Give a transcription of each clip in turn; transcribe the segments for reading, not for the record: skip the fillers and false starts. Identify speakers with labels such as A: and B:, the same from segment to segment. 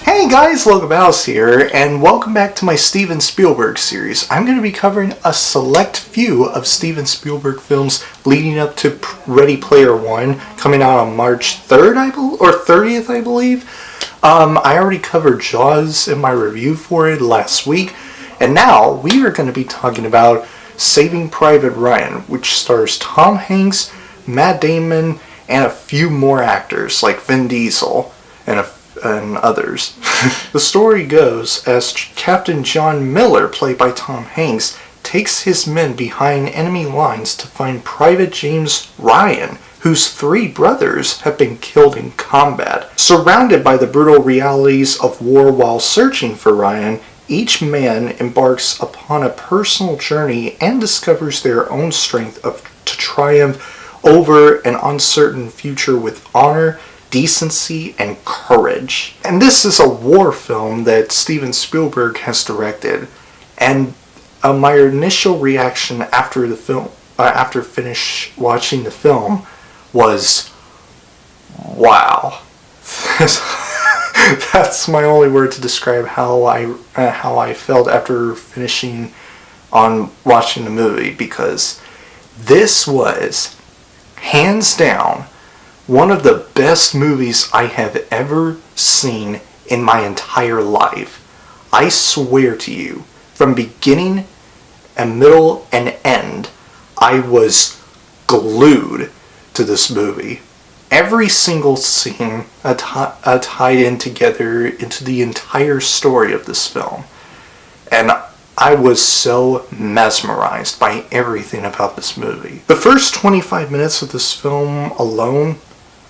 A: Hey guys, Logan here, and welcome back to my Steven Spielberg series. I'm going to be covering a select few of Steven Spielberg films leading up to Ready Player One, coming out on March 3rd, or 30th, I believe. I already covered Jaws in my review for it last week, and now we are going to be talking about Saving Private Ryan, which stars Tom Hanks, Matt Damon, and a few more actors like Vin Diesel and others. The story goes as Captain John Miller, played by Tom Hanks, takes his men behind enemy lines to find Private James Ryan, whose 3 brothers have been killed in combat. Surrounded by the brutal realities of war while searching for Ryan, each man embarks upon a personal journey and discovers their own strength to triumph over an uncertain future with honor, decency, and courage. And this is a war film that Steven Spielberg has directed, and my initial reaction after the film, after finish watching the film, was, wow. That's my only word to describe how I felt after finishing on watching the movie, because this was hands down one of the best movies I have ever seen in my entire life. I swear to you, from beginning and middle and end, I was glued to this movie. Every single scene tied in together into the entire story of this film. And I was so mesmerized by everything about this movie. The first 25 minutes of this film alone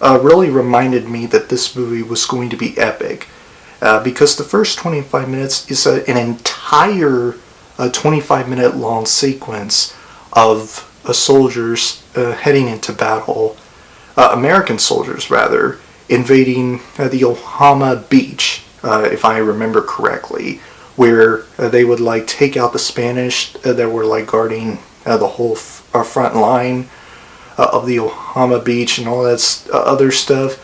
A: really reminded me that this movie was going to be epic, because the first 25 minutes is an entire 25-minute long sequence of soldiers heading into battle, American soldiers rather, invading the Ohama Beach, if I remember correctly, where they would take out the Spanish that were guarding the whole front line of the Ohama Beach and all that other stuff.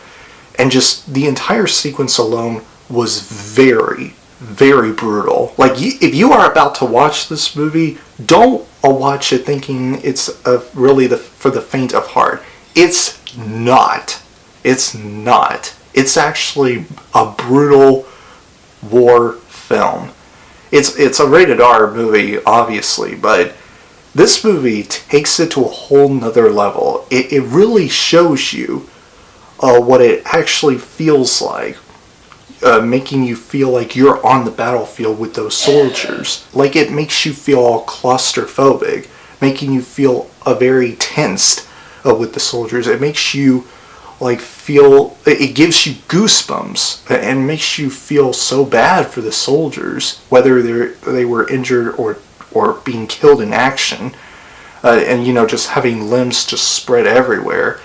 A: And just the entire sequence alone was very, very brutal. If you are about to watch this movie, don't watch it thinking it's really for the faint of heart. It's not. It's not. It's actually a brutal war film. It's a rated R movie, obviously, but this movie takes it to a whole nother level. It really shows you what it actually feels like, making you feel like you're on the battlefield with those soldiers. It makes you feel all claustrophobic, making you feel very tensed with the soldiers. It makes you feel, it gives you goosebumps and makes you feel so bad for the soldiers, whether they were injured or being killed in action, and just having limbs just spread everywhere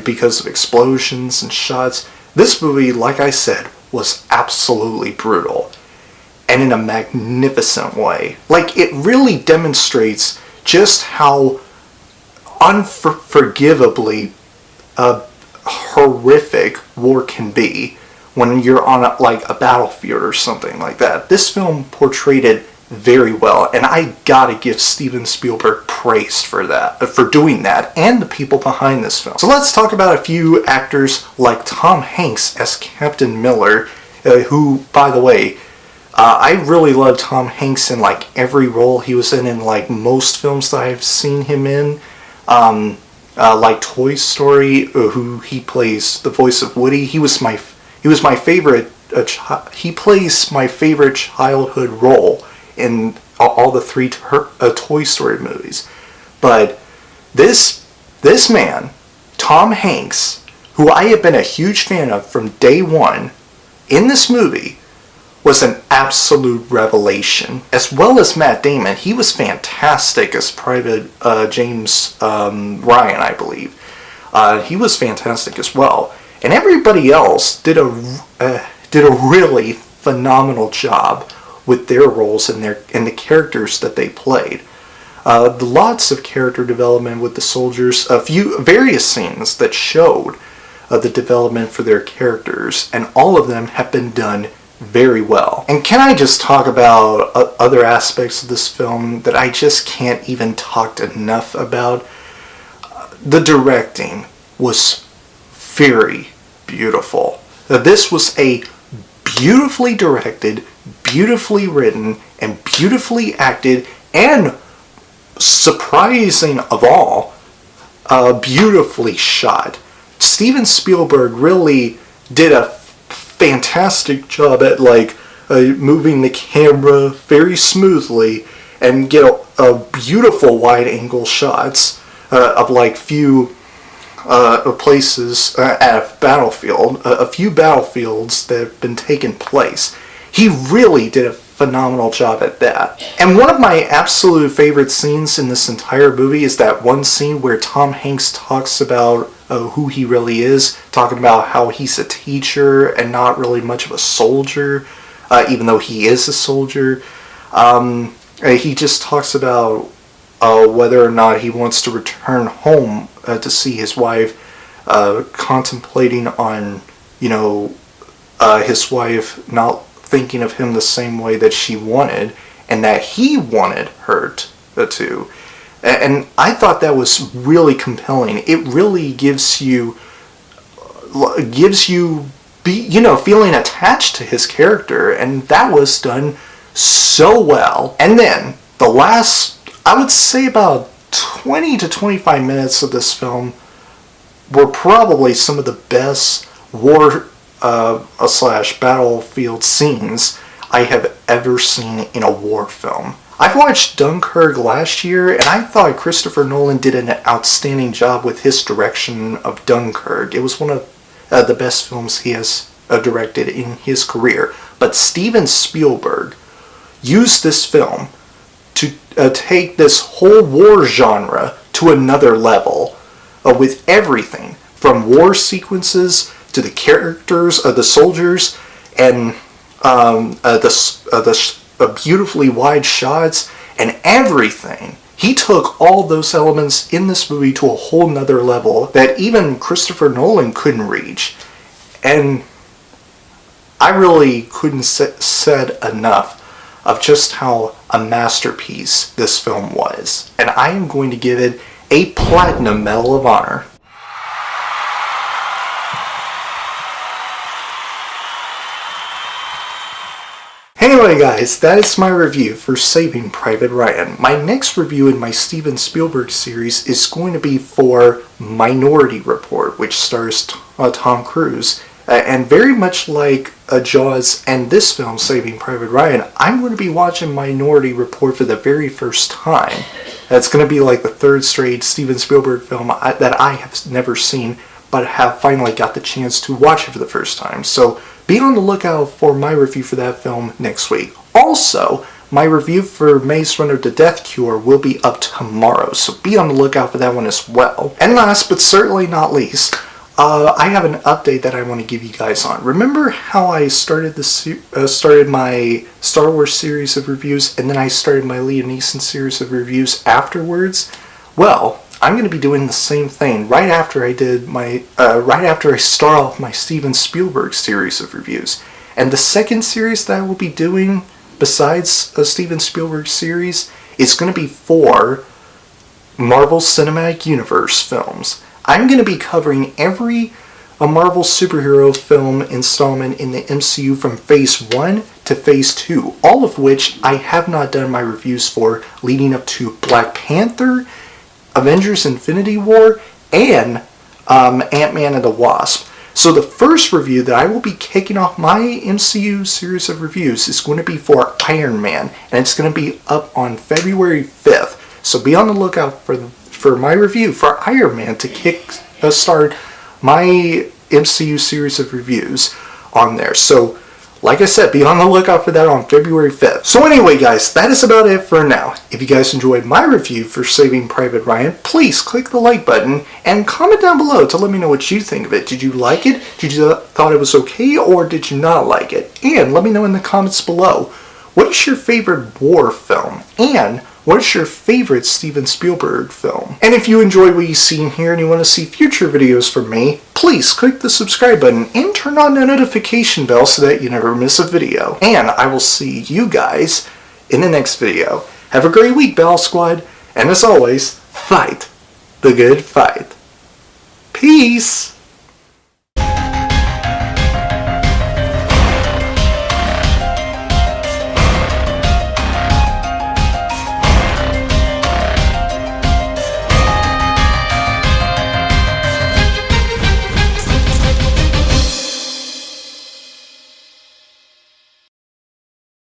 A: because of explosions and shots. This movie, like I said, was absolutely brutal, and in a magnificent way. It really demonstrates just how unforgivably horrific war can be when you're on a battlefield or something like that. This film portrayed it very well, and I gotta give Steven Spielberg praise for that, for doing that, and the people behind this film. So let's talk about a few actors like Tom Hanks as Captain Miller, who, by the way, I really love Tom Hanks in every role he was in most films that I've seen him in, like Toy Story, who he plays the voice of Woody. He was my favorite. He plays my favorite childhood role in all the 3 Toy Story movies. But this man, Tom Hanks, who I have been a huge fan of from day one, in this movie was an absolute revelation. As well as Matt Damon. He was fantastic as Private James Ryan, I believe. He was fantastic as well. And everybody else did a really phenomenal job with their roles and the characters that they played. Lots of character development with the soldiers, various scenes that showed the development for their characters, and all of them have been done very well. And can I just talk about other aspects of this film that I just can't even talk enough about? The directing was very beautiful. This was a beautifully directed, beautifully written, and beautifully acted, and surprising of all, beautifully shot. Steven Spielberg really did a fantastic job at moving the camera very smoothly and get a beautiful wide angle shots of few places at a battlefield, a few battlefields that have been taken place. He really did a phenomenal job at that. And one of my absolute favorite scenes in this entire movie is that one scene where Tom Hanks talks about who he really is, talking about how he's a teacher and not really much of a soldier, even though he is a soldier. He just talks about whether or not he wants to return home to see his wife, contemplating on, his wife not thinking of him the same way that she wanted, and that he wanted her to. And I thought that was really compelling. It really gives you feeling attached to his character, and that was done so well. And then the last, I would say about 20 to 25 minutes of this film were probably some of the best war / battlefield scenes I have ever seen in a war film. I've watched Dunkirk last year, and I thought Christopher Nolan did an outstanding job with his direction of Dunkirk. It was one of the best films he has directed in his career. But Steven Spielberg used this film to take this whole war genre to another level, with everything from war sequences to the characters of the soldiers, and the beautifully wide shots and everything. He took all those elements in this movie to a whole nother level that even Christopher Nolan couldn't reach. And I really couldn't said enough of just how a masterpiece this film was. And I am going to give it a Platinum Medal of Honor. Anyway guys, that is my review for Saving Private Ryan. My next review in my Steven Spielberg series is going to be for Minority Report, which stars Tom Cruise. And very much like Jaws and this film, Saving Private Ryan, I'm going to be watching Minority Report for the very first time. It's going to be like the third straight Steven Spielberg film that I have never seen, but have finally got the chance to watch it for the first time. So be on the lookout for my review for that film next week. Also, my review for Maze Runner: The Death Cure will be up tomorrow, so be on the lookout for that one as well. And last but certainly not least, I have an update that I want to give you guys on. Remember how I started my Star Wars series of reviews, and then I started my Liam Neeson series of reviews afterwards? Well, I'm going to be doing the same thing right after I start off my Steven Spielberg series of reviews. And the second series that I will be doing, besides a Steven Spielberg series, is going to be for Marvel Cinematic Universe films. I'm going to be covering every Marvel superhero film installment in the MCU from Phase 1 to Phase 2, all of which I have not done my reviews for, leading up to Black Panther, Avengers Infinity War, and Ant-Man and the Wasp. So the first review that I will be kicking off my MCU series of reviews is going to be for Iron Man, and it's going to be up on February 5th. So be on the lookout for my review for Iron Man to start my MCU series of reviews on there. So, like I said, be on the lookout for that on February 5th. So anyway, guys, that is about it for now. If you guys enjoyed my review for Saving Private Ryan, please click the like button and comment down below to let me know what you think of it. Did you like it? Did you thought it was okay, or did you not like it? And let me know in the comments below, what is your favorite war film? And what's your favorite Steven Spielberg film? And if you enjoy what you've seen here and you want to see future videos from me, please click the subscribe button and turn on the notification bell so that you never miss a video. And I will see you guys in the next video. Have a great week, Battle Squad, and as always, fight the good fight. Peace!